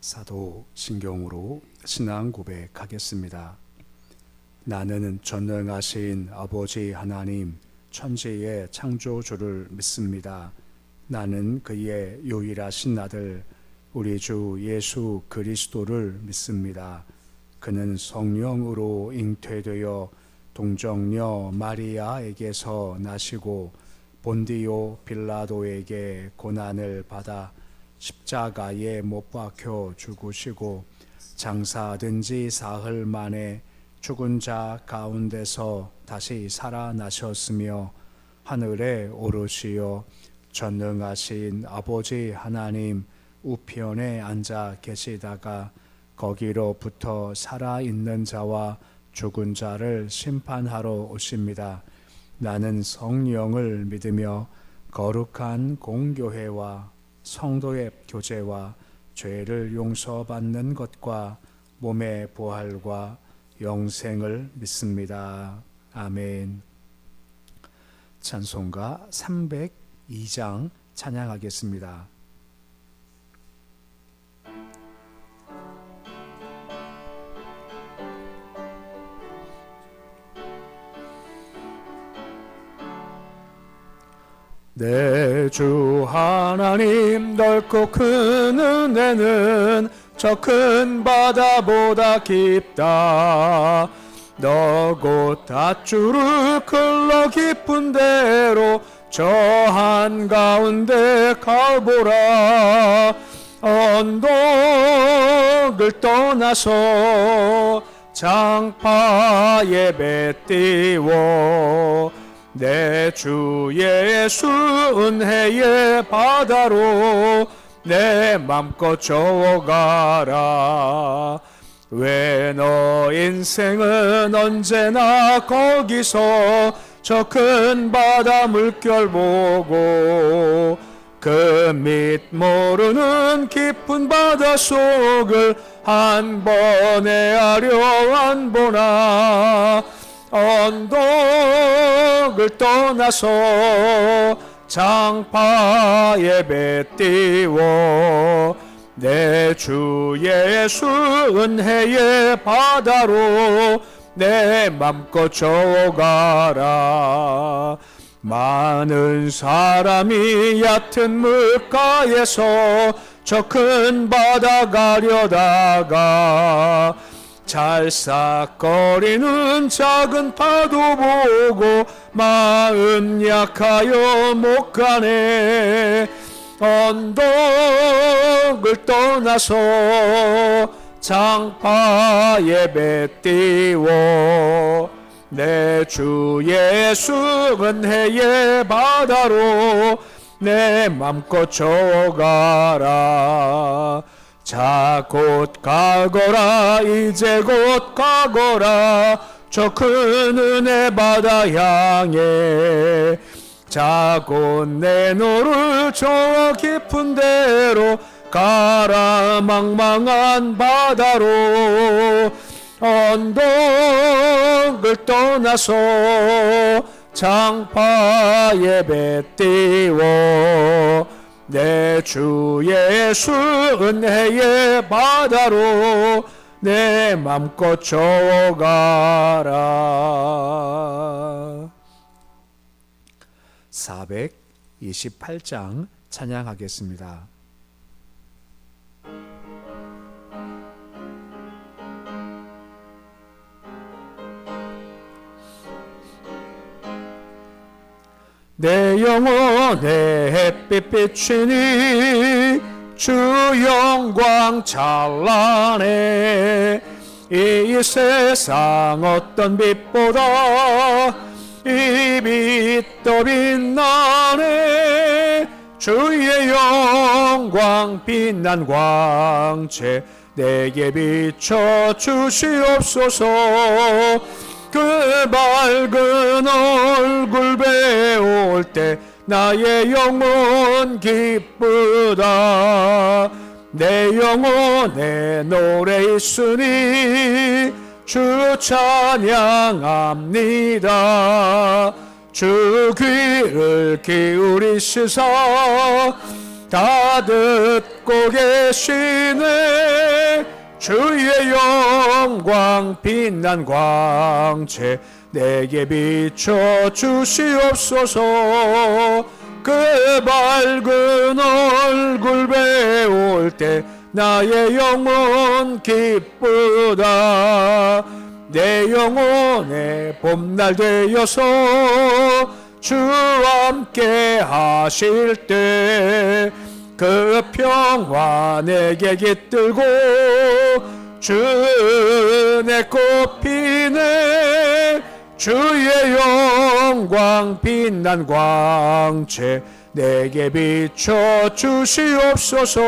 사도 신경으로 신앙 고백하겠습니다. 나는 전능하신 아버지 하나님 천지의 창조주를 믿습니다. 나는 그의 유일하신 아들 우리 주 예수 그리스도를 믿습니다. 그는 성령으로 잉태되어 동정녀 마리아에게서 나시고 본디오 빌라도에게 고난을 받아 십자가에 못 박혀 죽으시고 장사된 지 사흘 만에 죽은 자 가운데서 다시 살아나셨으며 하늘에 오르시어 전능하신 아버지 하나님 우편에 앉아 계시다가 거기로부터 살아있는 자와 죽은 자를 심판하러 오십니다. 나는 성령을 믿으며 거룩한 공교회와 성도의 교제와 죄를 용서받는 것과 몸의 부활과 영생을 믿습니다. 아멘. 찬송가 302장 찬양하겠습니다. 내 주 하나님 넓고 큰 은혜는 저 큰 바다보다 깊다. 너 곧 닷주를 흘러 깊은 대로 저 한가운데 가보라. 언덕을 떠나서 장파에 배 띄워 내 주 예수 은혜의 바다로 내 맘껏 저어가라. 왜 너 인생은 언제나 거기서 저 큰 바다 물결 보고 그 밑 모르는 깊은 바다 속을 한 번에 하려 안 보나. 언덕을 떠나서 장파에 배 띄워 내 주 예수 은혜의 바다로 내 맘껏 저어가라. 많은 사람이 얕은 물가에서 저 큰 바다 가려다가 찰싹거리는 작은 파도 보고 마음 약하여 못 가네. 언덕을 떠나서 장파에 배 띄워 내 주 예수 은혜의 바다로 내 맘껏 저어가라. 자 곧 가거라. 이제 곧 가거라. 저 큰 은혜 바다 향해. 자 곧 내 노를 저 깊은 데로 가라. 망망한 바다로 언덕을 떠나서 장파에 배 띄워 내 주 예수 은혜의 바다로 내 맘껏 저어가라. 428장 찬양하겠습니다. 내 영혼의 햇빛 비추니 주 영광 찬란해. 이 세상 어떤 빛보다 이 빛 더 빛나네. 주의 영광 빛난 광채 내게 비춰 주시옵소서. 그 밝은 얼굴 배울 때 나의 영혼 기쁘다. 내 영혼에 노래 있으니 주 찬양합니다. 주 귀를 기울이시사 다 듣고 계시네. 주의 영광 빛난 광채 내게 비춰 주시옵소서. 그 밝은 얼굴 배울 때 나의 영혼 기쁘다. 내 영혼의 봄날 되어서 주와 함께 하실 때 그 평화 내게 깃들고 주의 꽃피네. 주의 영광 빛난 광채 내게 비춰 주시옵소서.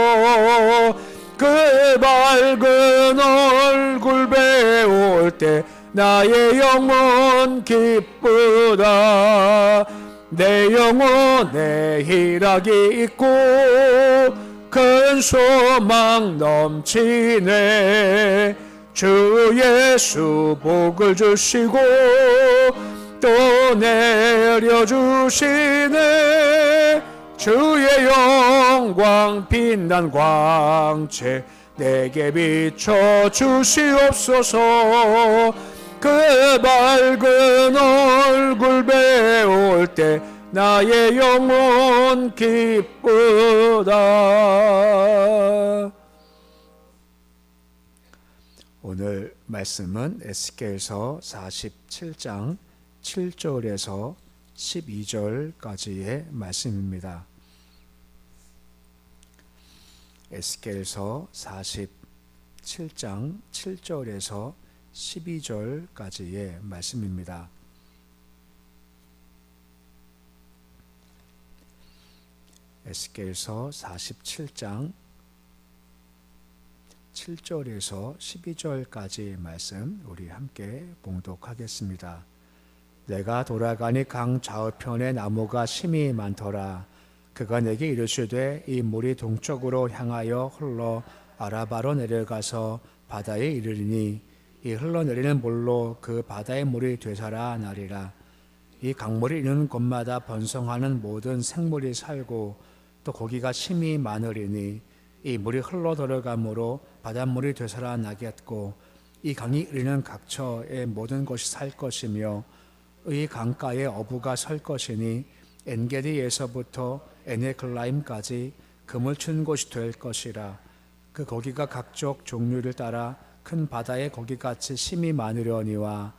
그 밝은 얼굴 배울 때 나의 영혼 기쁘다. 내 영혼에 희락이 있고 큰 소망 넘치네. 주 예수 복을 주시고 또 내려주시네. 주의 영광 빛난 광채 내게 비춰 주시옵소서. 그 밝은 얼굴 배울 때 나의 영혼 기쁘다. 오늘 말씀은 에스겔서 47장 7절에서 12절까지의 말씀입니다. 에스겔서 47장 7절에서 12절까지의 말씀입니다. 에스겔서 47장 7절에서 12절까지의 말씀 우리 함께 봉독하겠습니다. 내가 돌아가니 강 좌우편에 나무가 심히 많더라. 그가 내게 이르시되 이 물이 동쪽으로 향하여 흘러 아라바로 내려가서 바다에 이르리니 이 흘러내리는 물로 그 바다의 물이 되살아 나리라. 이 강물이 있는 곳마다 번성하는 모든 생물이 살고 또 고기가 심히 많으리니 이 물이 흘러 들어가므로 바닷물이 되살아 나겠고 이 강이 이르는 각처의 모든 것이 살 것이며 이 강가에 어부가 설 것이니 엔게디에서부터 에네글라임까지 금을 춘 곳이 될 것이라. 그 고기가 각종 종류를 따라 큰 바다의 고기같이 심히 많으려니와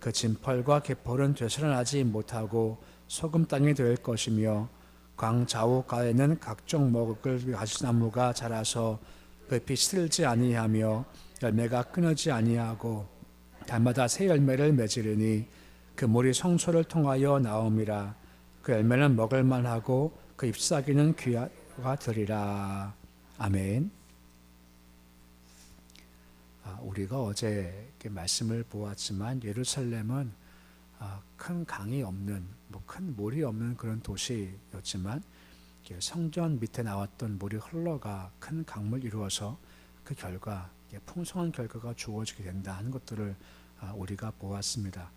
그 진펄과 갯벌은 되살아나지 못하고 소금 땅이 될 것이며 강 좌우가에는 각종 먹을 가시나무가 자라서 그 빛이 들지 아니하며 열매가 끊어지 아니하고 달마다 새 열매를 맺으리니 그 물이 성소를 통하여 나옴이라. 그 열매는 먹을만하고 그 잎사귀는 귀가 되리라. 아멘. 우리가 어제 말씀을 보았지만 예루살렘은 큰 강이 없는, 큰 물이 없는 그런 도시였지만 성전 밑에 나왔던 물이 흘러가 큰 강물 이루어서 그 결과 풍성한 결과가 주어지게 된다 하는 것들을 우리가 보았습니다.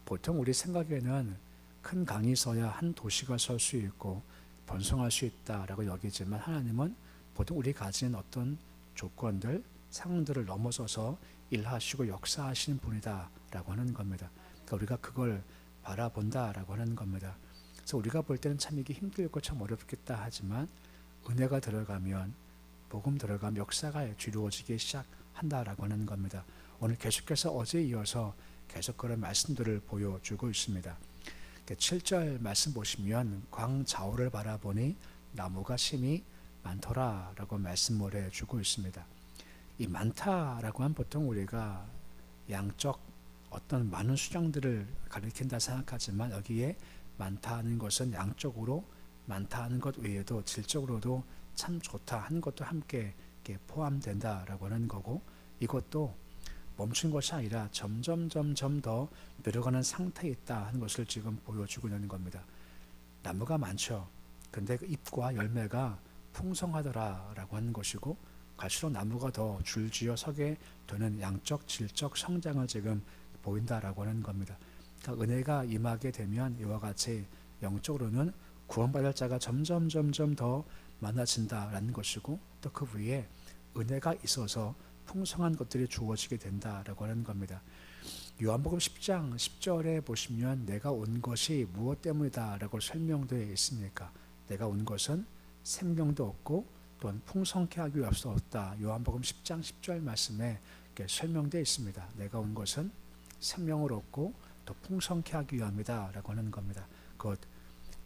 보통 우리 생각에는 큰 강이 있어야 한 도시가 설 수 있고 번성할 수 있다라고 여기지만 하나님은 보통 우리 가진 어떤 조건들, 상황들을 넘어서서 일하시고 역사하시는 분이다라고 하는 겁니다. 그러니까 우리가 그걸 바라본다라고 하는 겁니다. 그래서 우리가 볼 때는 참 이게 힘들고 참 어렵겠다 하지만 은혜가 들어가면, 복음 들어가면 역사가 이루어지기 시작한다라고 하는 겁니다. 오늘 계속해서 어제에 이어서 계속 그런 말씀들을 보여주고 있습니다. 7절 말씀 보시면 광 좌우를 바라보니 나무가 심히 많더라라고 말씀을 해주고 있습니다. 이 많다라고 하면 보통 우리가 양적 어떤 많은 수량들을 가리킨다 생각하지만 여기에 많다는 것은 양적으로 많다는 것 외에도 질적으로도 참 좋다 하는 것도 함께 포함된다라고 하는 거고, 이것도 멈춘 것이 아니라 점점 더 늘어가는 상태에 있다 하는 것을 지금 보여주고 있는 겁니다. 나무가 많죠. 근데 그 잎과 열매가 풍성하더라라고 하는 것이고, 갈수록 나무가 더 줄지어 서게 되는 양적, 질적 성장을 지금 보인다라고 하는 겁니다. 그러니까 은혜가 임하게 되면 이와 같이 영적으로는 구원받을 자가 점점 더 많아진다라는 것이고, 또 그 위에 은혜가 있어서 풍성한 것들이 주어지게 된다라고 하는 겁니다. 요한복음 10장 10절에 보시면 내가 온 것이 무엇 때문이다라고 설명되어 있습니까? 내가 온 것은 생명도 얻고 또한 풍성케 하기 위해서 왔다. 요한복음 10장 10절 말씀에 설명되어 있습니다. 내가 온 것은 생명을 얻고 또 풍성케 하기 위함이다 라고 하는 겁니다. 곧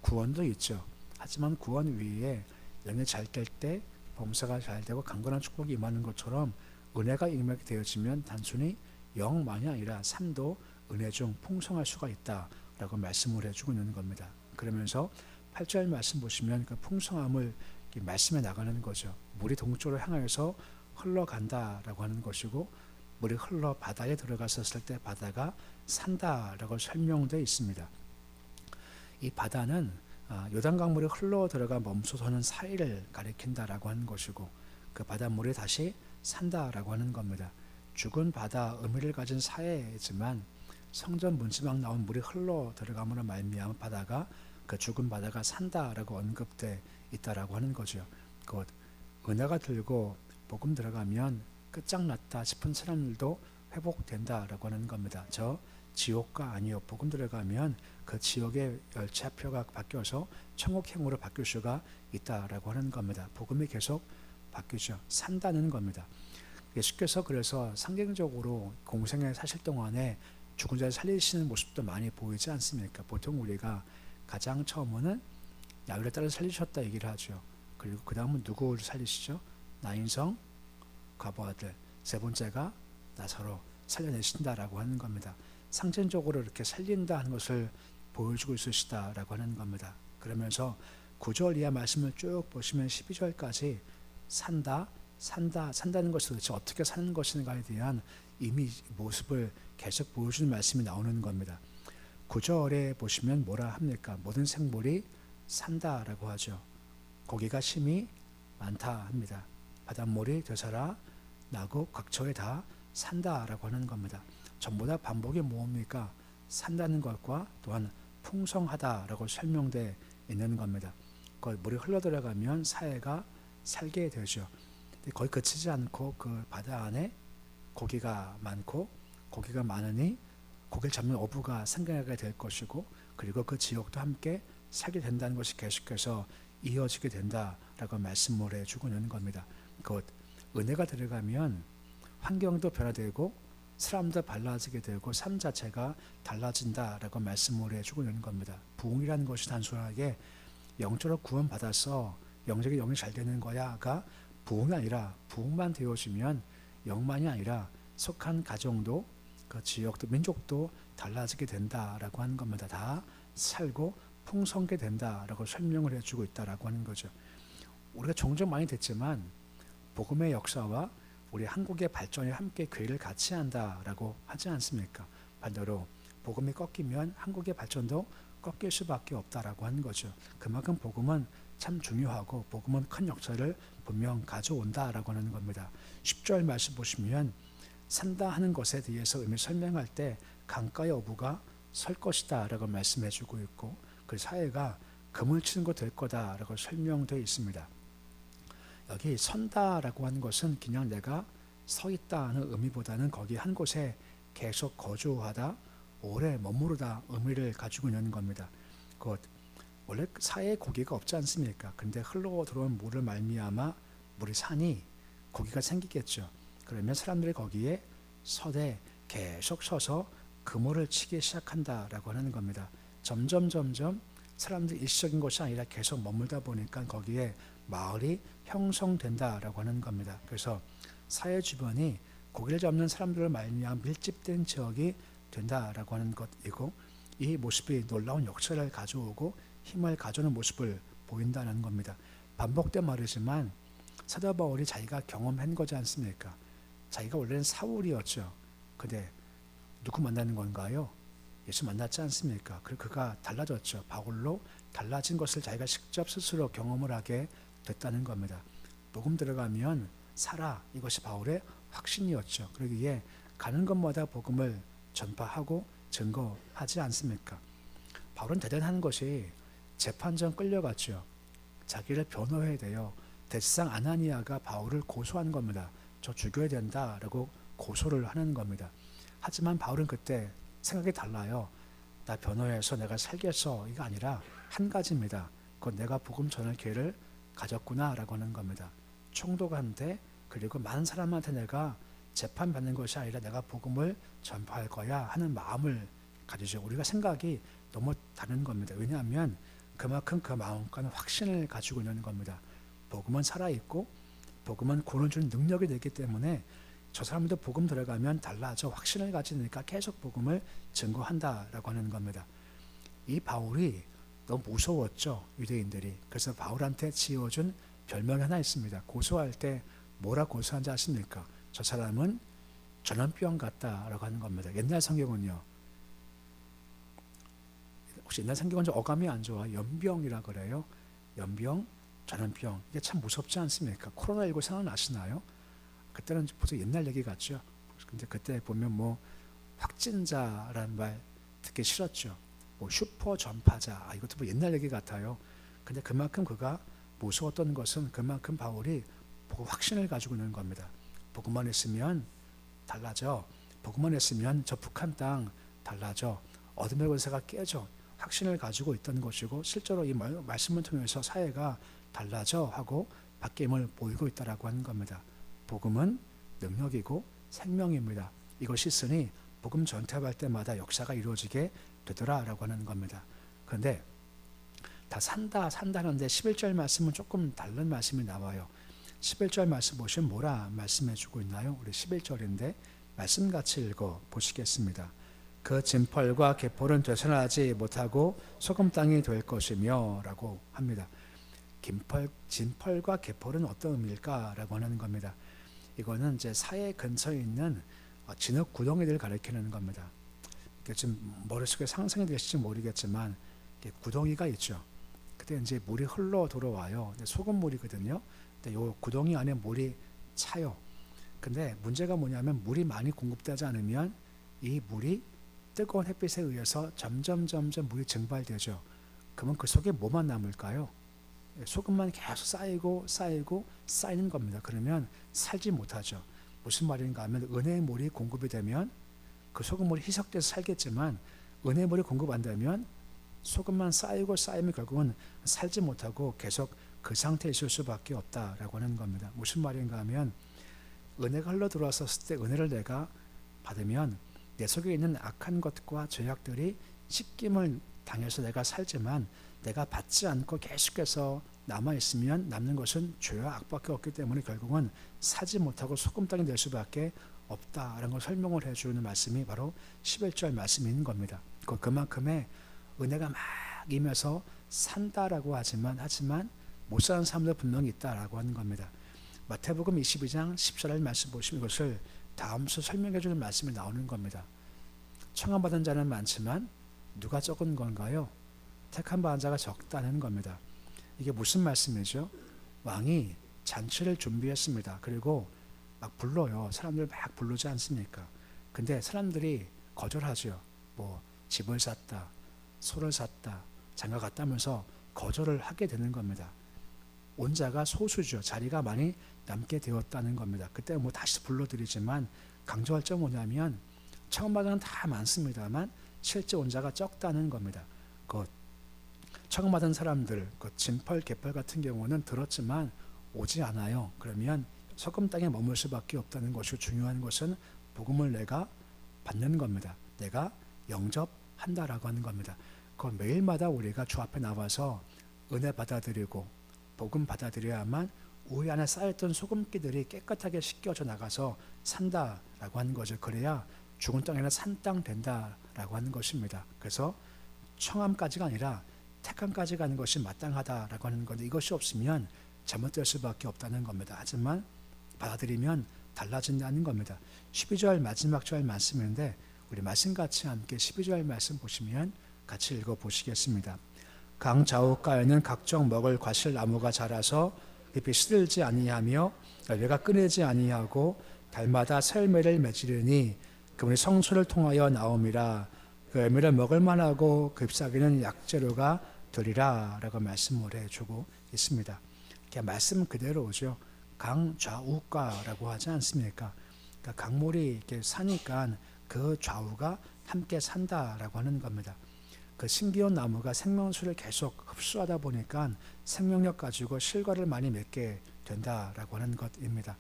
구원도 있죠. 하지만 구원 위에 영이 잘 될 때 범사가 잘 되고 강건한 축복이 임하는 것처럼 은혜가 임하게 되어지면 단순히 영만이 아니라 삶도 은혜 중 풍성할 수가 있다라고 말씀을 해주고 있는 겁니다. 그러면서 8절 말씀 보시면 그 풍성함을 말씀해 나가는 거죠. 물이 동쪽으로 향하여서 흘러간다라고 하는 것이고, 물이 흘러 바다에 들어갔었을 때 바다가 산다라고 설명되어 있습니다. 이 바다는 요단강물이 흘러 들어가 멈춰서는 사이를 가리킨다라고 하는 것이고, 그 바닷물이 다시 산다라고 하는 겁니다. 죽은 바다 의미를 가진 사회이지만 성전 문지방 나온 물이 흘러 들어감으로 말미암아 바다가 그 죽은 바다가 산다라고 언급돼 있다라고 하는 거죠. 곧 은혜가 들고 복음 들어가면 끝장났다 싶은 사람들도 회복된다라고 하는 겁니다. 저 지옥가 아니요, 복음 들어가면 그 지옥의 열차표가 바뀌어서 천국행으로 바뀔 수가 있다라고 하는 겁니다. 복음이 계속 바뀌죠. 산다는 겁니다. 예수께서 그래서 상징적으로 공생에 사실 동안에 죽은 자를 살리시는 모습도 많이 보이지 않습니까? 보통 우리가 가장 처음은 야훼를 따라 살리셨다 얘기를 하죠. 그리고 그 다음은 누구를 살리시죠? 나인성 과부아들, 세 번째가 나사로 살려내신다라고 하는 겁니다. 상징적으로 이렇게 살린다 하는 것을 보여주고 있으시다라고 하는 겁니다. 그러면서 9절 이하 말씀을 쭉 보시면 12절까지 산다는 것이 도대체 어떻게 사는 것인가에 대한 이미 모습을 계속 보여주는 말씀이 나오는 겁니다. 9절에 보시면 뭐라 합니까? 모든 생물이 산다라고 하죠. 고기가 심이 많다 합니다. 바닷물이 되살아 나고 각처에 다 산다라고 하는 겁니다. 전부 다 반복이 뭡니까? 산다는 것과 또한 풍성하다라고 설명되어 있는 겁니다. 물이 흘러들어가면 사회가 살게 되죠. 거의 그치지 않고 그 바다 안에 고기가 많고, 고기가 많으니 고기를 잡는 어부가 생겨나게 될 것이고, 그리고 그 지역도 함께 살게 된다는 것이 계속해서 이어지게 된다라고 말씀을 해주고 있는 겁니다. 곧 은혜가 들어가면 환경도 변화되고 사람도 달라지게 되고 삶 자체가 달라진다라고 말씀을 해주고 있는 겁니다. 부흥이라는 것이 단순하게 영적으로 구원받아서 영적인 영이 잘 되는 거야가 부흥이 아니라, 부흥만 되어지면 영만이 아니라 속한 가정도 그 지역도 민족도 달라지게 된다라고 하는 겁니다. 다 살고 풍성하게 된다라고 설명을 해주고 있다라고 하는 거죠. 우리가 종종 많이 듣지만 복음의 역사와 우리 한국의 발전에 함께 궤를 같이 한다라고 하지 않습니까? 반대로 복음이 꺾이면 한국의 발전도 꺾일 수밖에 없다라고 하는 거죠. 그만큼 복음은 참 중요하고 복음은 큰 역사를 분명 가져온다라고 하는 겁니다. 10절 말씀 보시면 산다 하는 것에 대해서 의미 설명할 때 강가의 어부가 설 것이다 라고 말씀해 주고 있고, 그 사회가 금을 치는 것 될 거다 라고 설명되어 있습니다. 여기 선다라고 하는 것은 그냥 내가 서 있다는 의미보다는 거기 한 곳에 계속 거주하다, 오래 머무르다 의미를 가지고 있는 겁니다. 곧 원래 사회에 고기가 없지 않습니까? 근데 흘러 들어온 물을 말미암아 물이 사니 고기가 생기겠죠. 그러면 사람들이 거기에 서되 계속 서서 그물을 치기 시작한다라고 하는 겁니다. 점점 사람들이 일시적인 것이 아니라 계속 머물다 보니까 거기에 마을이 형성된다라고 하는 겁니다. 그래서 사회 주변이 고기를 잡는 사람들을 말미암아 밀집된 지역이 된다라고 하는 것이고, 이 모습이 놀라운 역사를 가져오고 힘을 가져오는 모습을 보인다는 겁니다. 반복된 말이지만 사도 바울이 자기가 경험한 거지 않습니까? 자기가 원래는 사울이었죠. 근데 누구 만나는 건가요? 예수 만났지 않습니까? 그가 달라졌죠. 바울로 달라진 것을 자기가 직접 스스로 경험을 하게 됐다는 겁니다. 복음 들어가면 살아, 이것이 바울의 확신이었죠. 그러기에 가는 곳마다 복음을 전파하고 증거하지 않습니까? 바울은 대단한 것이 재판전 끌려갔죠. 자기를 변호해야 돼요. 대제사장 아나니아가 바울을 고소한 겁니다. 저 죽여야 된다라고 고소를 하는 겁니다. 하지만 바울은 그때 생각이 달라요. 나 변호해서 내가 살겠어, 이거 아니라 한 가지입니다. 그건 내가 복음 전할 기회를 가졌구나라고 하는 겁니다. 총독한테, 그리고 많은 사람한테 내가 재판받는 것이 아니라 내가 복음을 전파할 거야 하는 마음을 가지죠. 우리가 생각이 너무 다른 겁니다. 왜냐하면 그만큼 그 마음과는 확신을 가지고 있는 겁니다. 복음은 살아있고 복음은 구원 주는 능력이 되기 때문에 저 사람도 복음 들어가면 달라져, 확신을 가지니까 계속 복음을 증거한다라고 하는 겁니다. 이 바울이 너무 무서웠죠, 유대인들이. 그래서 바울한테 지어준 별명이 하나 있습니다. 고소할 때 뭐라 고소한지 아십니까? 저 사람은 전염병 같다라고 하는 겁니다. 옛날 성경은요, 혹시 옛날 성경은 좀 어감이 안 좋아, 연병이라 그래요. 연병, 전염병, 이게 참 무섭지 않습니까? 코로나19 생각나시나요? 그때는 벌써 옛날 얘기 같죠. 근데 그때 보면 뭐 확진자라는 말 듣기 싫었죠. 뭐 슈퍼 전파자, 이것도 뭐 옛날 얘기 같아요. 근데 그만큼 그가 무서웠던 것은 그만큼 바울이 확신을 가지고 있는 겁니다. 복음만 있으면 달라져. 복음만 있으면 저 북한 땅 달라져. 어둠의 권세가 깨져. 확신을 가지고 있던 것이고, 실제로 이 말씀을 통해서 사회가 달라져 하고 바뀜을 보이고 있다라고 하는 겁니다. 복음은 능력이고 생명입니다. 이것이 있으니 복음 전파할 때마다 역사가 이루어지게 되더라라고 하는 겁니다. 그런데 다 산다는데 11절 말씀은 조금 다른 말씀이 나와요. 11절 말씀 보시면 뭐라 말씀해 주고 있나요? 우리 11절인데 말씀 같이 읽어 보시겠습니다. 그 진펄과 계폴은 되살아나지 못하고 소금 땅이 될 것이며 라고 합니다. 진펄과 계폴은 어떤 의미일까? 라고 하는 겁니다. 이거는 이제 사해 근처에 있는 진흙 구덩이들을 가리키는 겁니다. 지금 머릿속에 상상이 되실지 모르겠지만 구덩이가 있죠. 그때 이제 물이 흘러 들어와요. 근데 소금물이거든요. 근데 요 구덩이 안에 물이 차요. 근데 문제가 뭐냐면 물이 많이 공급되지 않으면 이 물이 뜨거운 햇빛에 의해서 점점 물이 증발되죠. 그러면 그 속에 뭐만 남을까요? 소금만 계속 쌓이는 겁니다. 그러면 살지 못하죠. 무슨 말인가 하면 은혜의 물이 공급이 되면 그 소금물이 희석돼서 살겠지만, 은혜의 물이 공급 안 되면 소금만 쌓이면 결국은 살지 못하고 계속 그 상태에 있을 수밖에 없다라고 하는 겁니다. 무슨 말인가 하면 은혜가 흘러 들어왔었을 때 은혜를 내가 받으면 내 속에 있는 악한 것과 죄악들이 씻김을 당해서 내가 살지만, 내가 받지 않고 계속해서 남아있으면 남는 것은 죄와 악밖에 없기 때문에 결국은 사지 못하고 소금 땅이 될 수밖에 없다라는 걸 설명을 해주는 말씀이 바로 11절 말씀인 겁니다. 그만큼의 은혜가 막 임해서 산다라고 하지만 못 사는 사람도 분명히 있다라고 하는 겁니다. 마태복음 22장 14절 말씀 보시면 이것을 다음서 설명해 주는 말씀이 나오는 겁니다. 청함받은 자는 많지만 누가 적은 건가요? 택한 받은 자가 적다는 겁니다. 이게 무슨 말씀이죠? 왕이 잔치를 준비했습니다. 그리고 막 불러요. 사람들 막 부르지 않습니까? 근데 사람들이 거절하죠. 뭐 집을 샀다, 소를 샀다, 장가 갔다면서 거절을 하게 되는 겁니다. 온 자가 소수죠. 자리가 많이 남게 되었다는 겁니다. 그때 뭐 다시 불러드리지만 강조할 점은 뭐냐면 처음 받은 다 많습니다만 실제 온 자가 적다는 겁니다. 처음 받은 사람들, 진펄, 계펄 같은 경우는 들었지만 오지 않아요. 그러면 소금 땅에 머물 수밖에 없다는 것이고, 중요한 것은 복음을 내가 받는 겁니다. 내가 영접한다라고 하는 겁니다. 매일마다 우리가 주 앞에 나와서 은혜 받아들이고 복음 받아들여야만 우리 안에 쌓였던 소금기들이 깨끗하게 씻겨져 나가서 산다라고 하는 거죠. 그래야 죽은 땅에는 산 땅 된다라고 하는 것입니다. 그래서 청함까지가 아니라 택함까지 가는 것이 마땅하다라고 하는 건데, 이것이 없으면 잘못될 수밖에 없다는 겁니다. 하지만 받아들이면 달라진다는 겁니다. 12절 마지막 절 말씀인데 우리 말씀같이 함께 12절 말씀 보시면 같이 읽어보시겠습니다. 강 좌우가에는 각종 먹을 과실나무가 자라서 잎이 시들지 아니하며 열매가 끊이지 아니하고 달마다 새 열매를 맺으리니 그분이 성소를 통하여 나옴이라. 그 열매를 먹을 만하고 그 잎사귀는 약재료가 되리라라고 말씀을 해주고 있습니다. 말씀 그대로죠. 강좌우가라고 하지 않습니까? 그러니까 강물이 이렇게 사니까 그 좌우가 함께 산다라고 하는 겁니다. 그 신기온 나무가 생명수를 계속 흡수하다 보니까 생명력 가지고 실과를 많이 맺게 된다라고 하는 것입니다.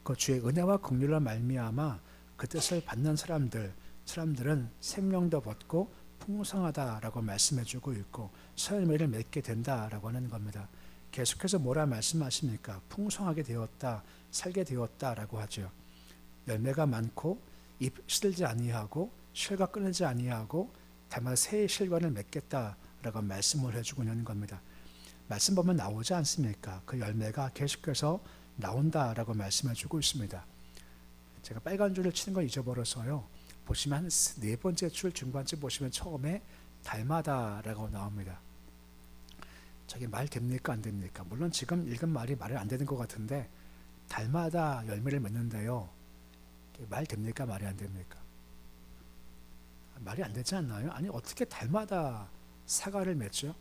그 주의 은혜와 긍휼로 말미암아 그 뜻을 받는 사람들은 생명도 벗고 풍성하다라고 말씀해주고 있고 열매를 맺게 된다라고 하는 겁니다. 계속해서 뭐라 말씀하십니까? 풍성하게 되었다, 살게 되었다라고 하죠. 열매가 많고 잎 시들지 아니하고 실과 끊이지 아니하고 다만 새의 실과를 맺겠다라고 말씀을 해주고 있는 겁니다. 말씀 보면 나오지 않습니까? 그 열매가 계속해서 나온다라고 말씀해주고 있습니다. 제가 빨간 줄을 치는 걸 잊어버려서요. 보시면 한 네 번째 줄 중간쯤 보시면 처음에 달마다라고 나옵니다. 저게 말 됩니까 안 됩니까? 물론 지금 읽은 말이 말이 안 되는 것 같은데 달마다 열매를 맺는데요. 말 됩니까 말이 안 됩니까? 말이 안 되지 않나요? 아니 어떻게 달마다 사과를 맺죠?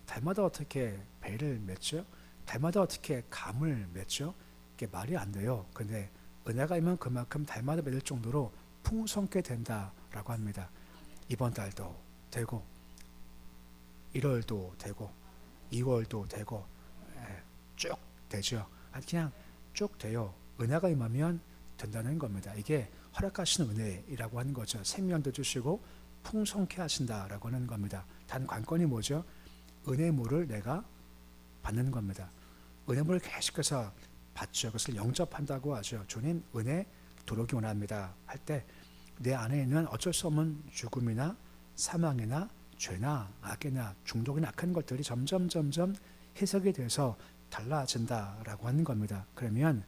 달마다 어떻게 배를 맺죠? 달마다 어떻게 감을 맺죠? 이게 말이 안 돼요. 근데 은혜가 있으면 그만큼 달마다 맺을 정도로 풍성케 된다라고 합니다. 이번 달도 되고 1월도 되고 2월도 되고 쭉 되죠. 그냥 쭉 돼요. 은혜가 임하면 된다는 겁니다. 이게 허락하시는 은혜이라고 하는 거죠. 생명도 주시고 풍성케 하신다라고 하는 겁니다. 단 관건이 뭐죠? 은혜물을 내가 받는 겁니다. 은혜물을 계속해서 받죠. 그것을 영접한다고 하죠. 주님 은혜 도록이 원합니다 할 때 내 안에 있는 어쩔 수 없는 죽음이나 사망이나 죄나 악이나 중독이나 악한 것들이 점점 해석이 돼서 달라진다라고 하는 겁니다. 그러면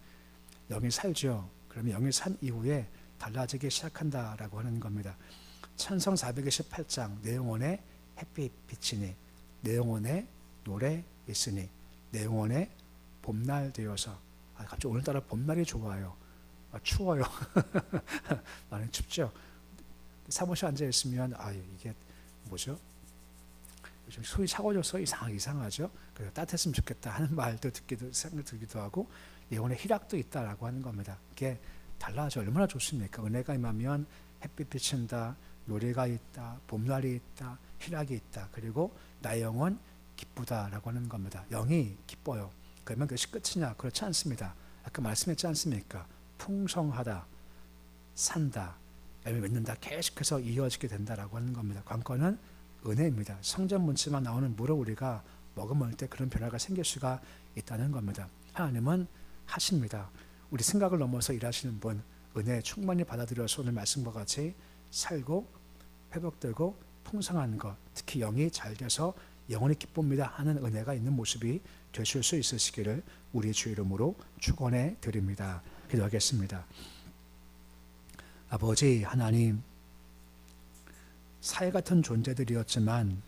영이 살죠. 그러면 영이 산 이후에 달라지기 시작한다라고 하는 겁니다. 찬성 428장 내 영혼에 햇빛 비치니 내 영혼에 노래 있으니 내 영혼에 봄날 되어서 갑자기 오늘따라 봄날이 좋아요. 추워요. 많이 춥죠. 사무실 앉아 있으면 이게 뭐죠? 요즘 소위 차가워져서 이상하죠. 그래서 따뜻했으면 좋겠다 하는 말도 생각 들기도 하고 영혼의 희락도 있다라고 하는 겁니다. 이게 달라져 얼마나 좋습니까? 은혜가 임하면 햇빛 비친다, 노래가 있다, 봄날이 있다, 희락이 있다. 그리고 나의 영혼 기쁘다라고 하는 겁니다. 영이 기뻐요. 그러면 그것이 끝이냐? 그렇지 않습니다. 아까 말씀했지 않습니까? 풍성하다, 산다, 열매 맺는다, 계속해서 이어지게 된다라고 하는 겁니다. 관건은 은혜입니다. 성전 문체만 나오는 물을 우리가 머금을 때 그런 변화가 생길 수가 있다는 겁니다. 하나님은 하십니다. 우리 생각을 넘어서 일하시는 분, 은혜 충만히 받아들여서 오늘 말씀과 같이 살고 회복되고 풍성한 것, 특히 영이 잘 돼서 영원히 기쁩니다 하는 은혜가 있는 모습이 되실 수 있으시기를 우리 주 이름으로 축원해 드립니다. 기도하겠습니다. 아버지 하나님, 살 같은 존재들이었지만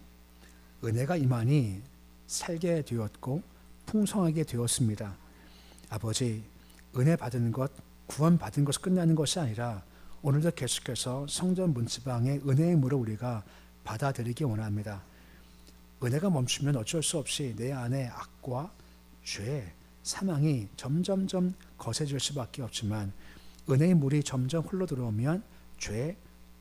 은혜가 임하니 살게 되었고 풍성하게 되었습니다. 아버지, 은혜 받은 것, 구원 받은 것을 끝나는 것이 아니라 오늘도 계속해서 성전 문지방의 은혜의 물을 우리가 받아들이기 원합니다. 은혜가 멈추면 어쩔 수 없이 내 안에 악과 죄, 사망이 점점점 거세질 수밖에 없지만 은혜의 물이 점점 흘러 들어오면 죄,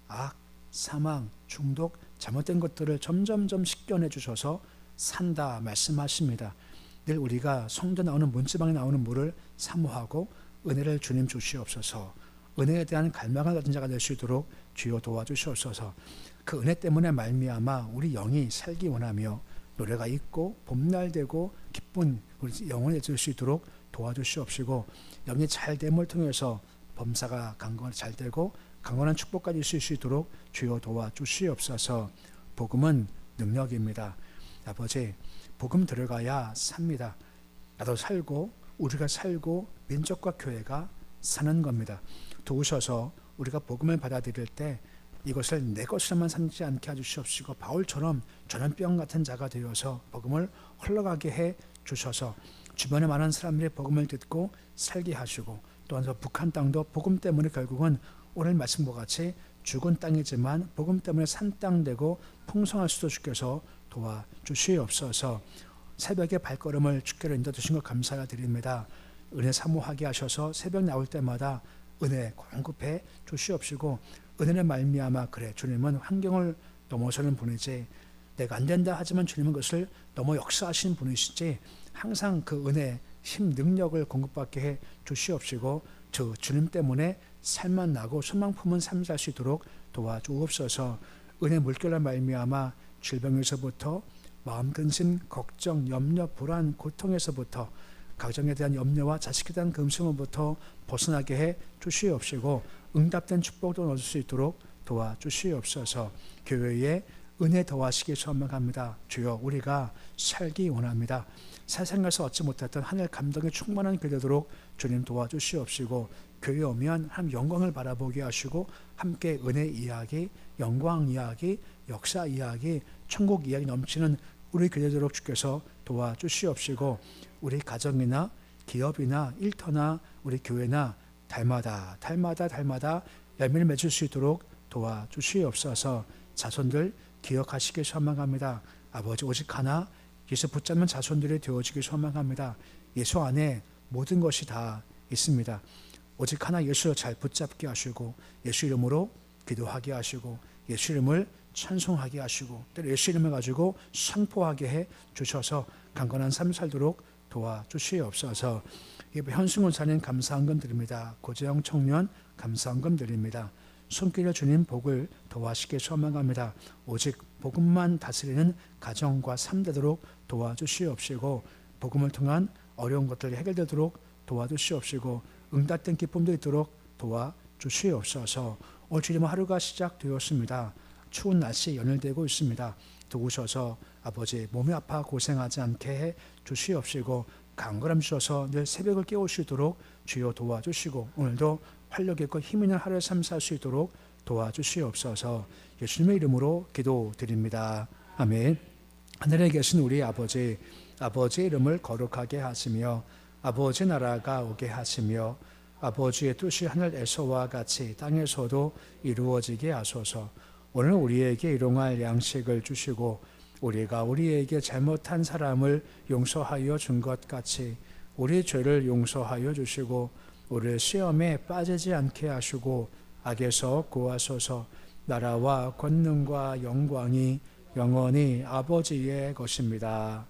악, 사망, 중독, 잘못된 것들을 점점점 씻겨내 주셔서 산다 말씀하십니다. 늘 우리가 성전 나오는 문지방에 나오는 물을 사모하고 은혜를 주님 주시옵소서. 은혜에 대한 갈망을 가진 자가 될 수 있도록 주여 도와주시옵소서. 그 은혜 때문에 말미암아 우리 영이 살기 원하며 노래가 있고 봄날 되고 기쁜 우리 영혼이 될 수 있도록 도와주시옵시고 영이 잘 됨을 통해서 범사가 강건히 잘 되고 강건한 축복까지 있을 수 있도록 주여 도와주시옵소서. 복음은 능력입니다. 아버지, 복음 들어가야 삽니다. 나도 살고 우리가 살고 민족과 교회가 사는 겁니다. 도우셔서 우리가 복음을 받아들일 때 이것을 내 것으로만 삼지 않게 해주시옵시고 바울처럼 전염병 같은 자가 되어서 복음을 흘러가게 해 주셔서 주변에 많은 사람들이 복음을 듣고 살게 하시고 또한 북한 땅도 복음 때문에 결국은 오늘 말씀과 같이 죽은 땅이지만 복음 때문에 산 땅 되고 풍성할 수도 주께서 도와주시옵소서. 새벽에 발걸음을 주께로 인도주신 것 감사드립니다. 은혜 사모하게 하셔서 새벽 나올 때마다 은혜 공급해 주시옵시고, 은혜를 말미암아 그래 주님은 환경을 넘어서는 분이지, 내가 안 된다 하지만 주님은 그것을 넘어 역사하시는 분이시지, 항상 그 은혜 힘 능력을 공급받게 해 주시옵시고, 저 주님 때문에 살만 나고 소망 품은 삶 살 수 있도록 도와주옵소서. 은혜 물결로 말미암아 질병에서부터, 마음 근심, 걱정, 염려, 불안, 고통에서부터, 가정에 대한 염려와 자식에 대한 금심으로부터 벗어나게 해 주시옵시고, 응답된 축복도 얻을 수 있도록 도와주시옵소서. 교회에 은혜 더하시기 소망합니다. 주여, 우리가 살기 원합니다. 세상에서 얻지 못했던 하늘 감동에 충만한 그 되도록 주님 도와주시옵시고, 교회에 오면 하나님 영광을 바라보게 하시고, 함께 은혜 이야기, 영광 이야기, 역사 이야기, 천국 이야기 넘치는 우리 교회되도록 주께서 도와주시옵시고, 우리 가정이나 기업이나 일터나 우리 교회나 달마다 열매를 맺을 수 있도록 도와주시옵소서. 자손들 기억하시길 소망합니다. 아버지, 오직 하나 예수 붙잡는 자손들이 되어지길 소망합니다. 예수 안에 모든 것이 다 있습니다. 오직 하나 예수 잘 붙잡게 하시고, 예수 이름으로 기도하게 하시고, 예수 이름을 찬송하게 하시고, 또 예수 이름을 가지고 선포하게 해 주셔서 강건한 삶 살도록 도와주시옵소서. 현승훈사님 감사한금 드립니다. 고재영 청년 감사한금 드립니다. 손길에 주님 복을 도와시게 소망합니다. 오직 복음만 다스리는 가정과 삶 되도록 도와주시옵시고, 복음을 통한 어려운 것들이 해결되도록 도와주시옵시고, 응답된 기쁨도 있도록 도와주시옵소서. 오늘 주님 하루가 시작되었습니다. 추운 날씨 연일되고 있습니다. 도우셔서 아버지 몸이 아파 고생하지 않게 해 주시옵시고, 강건함 주셔서 늘 새벽을 깨우시도록 주여 도와주시고, 오늘도 활력 있고 힘 있는 하루의 삶 살 수 있도록 도와주시옵소서. 예수님의 이름으로 기도드립니다. 아멘. 하늘에 계신 우리 아버지, 아버지의 이름을 거룩하게 하시며 아버지 나라가 오게 하시며 아버지의 뜻이 하늘에서와 같이 땅에서도 이루어지게 하소서. 오늘 우리에게 일용할 양식을 주시고, 우리가 우리에게 잘못한 사람을 용서하여 준 것 같이 우리 죄를 용서하여 주시고, 우리를 시험에 빠지지 않게 하시고 악에서 구하소서. 나라와 권능과 영광이 영원히 아버지의 것입니다.